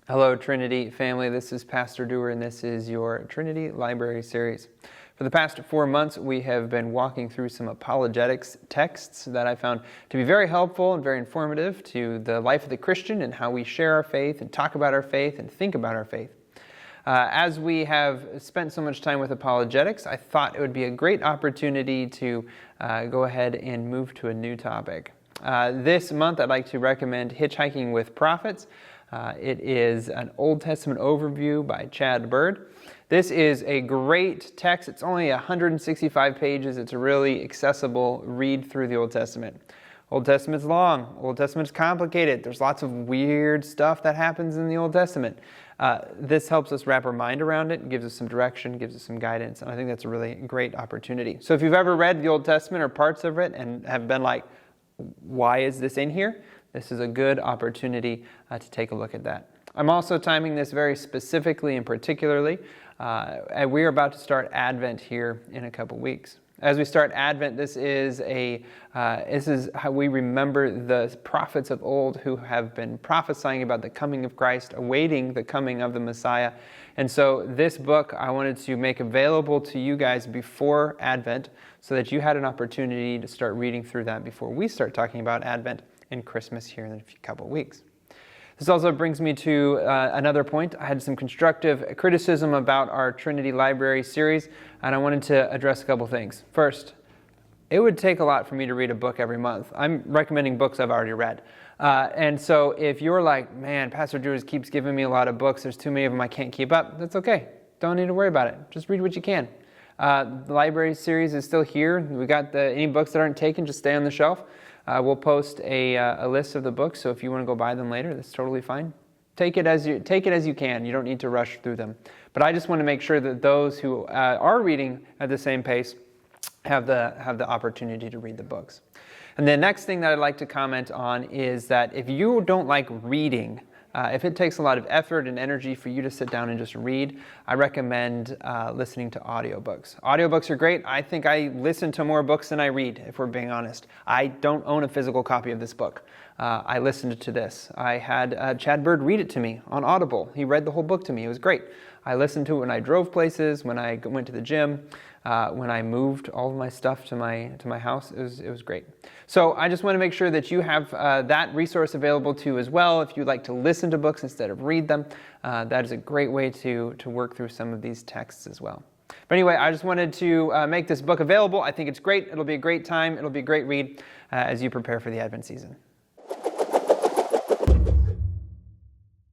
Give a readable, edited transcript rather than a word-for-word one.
Hello, Trinity family. This is Pastor Dewar, and this is your Trinity Library Series. For the past 4 months, we have been walking through some apologetics texts that I found to be very helpful and very informative to the life of the Christian and how we share our faith and talk about our faith and think about our faith. As we have spent so much time with apologetics, I thought it would be a great opportunity to go ahead and move to a new topic. This month, I'd like to recommend Hitchhiking with Prophets. It is an Old Testament overview by Chad Bird. This is a great text. It's only 165 pages. It's a really accessible read through the Old Testament. Old Testament's long. Old Testament's complicated. There's lots of weird stuff that happens in the Old Testament. This helps us wrap our mind around it, gives us some direction, gives us some guidance, and I think that's a really great opportunity. So if you've ever read the Old Testament or parts of it and have been like, why is this in here? This is a good opportunity to take a look at that. I'm also timing this very specifically and particularly. We are about to start Advent here in a couple weeks. As we start Advent, this is how we remember the prophets of old who have been prophesying about the coming of Christ, awaiting the coming of the Messiah. And so this book I wanted to make available to you guys before Advent so that you had an opportunity to start reading through that before we start talking about Advent and Christmas here in a couple of weeks. This also brings me to another point. I had some constructive criticism about our Trinity Library series, and I wanted to address a couple things. First, it would take a lot for me to read a book every month. I'm recommending books I've already read. And so if you're like, man, Pastor Drew keeps giving me a lot of books, there's too many of them I can't keep up, that's okay. Don't need to worry about it. Just read what you can. The library series is still here. We got any books that aren't taken, just stay on the shelf. We'll post a list of the books, so if you want to go buy them later, that's totally fine. Take it as you can. You don't need to rush through them. But I just want to make sure that those who are reading at the same pace have the opportunity to read the books. And the next thing that I'd like to comment on is that if you don't like reading, if it takes a lot of effort and energy for you to sit down and just read, I recommend listening to audiobooks. Audiobooks are great. I think I listen to more books than I read, if we're being honest. I don't own a physical copy of this book. I listened to this. I had Chad Bird read it to me on Audible. He read the whole book to me. It was great. I listened to it when I drove places, when I went to the gym, when I moved all of my stuff to my house. It was great. So I just want to make sure that you have that resource available to you as well. If you like to listen to books instead of read them, that is a great way to work through some of these texts as well. But anyway, I just wanted to make this book available. I think it's great. It'll be a great time. It'll be a great read as you prepare for the Advent season.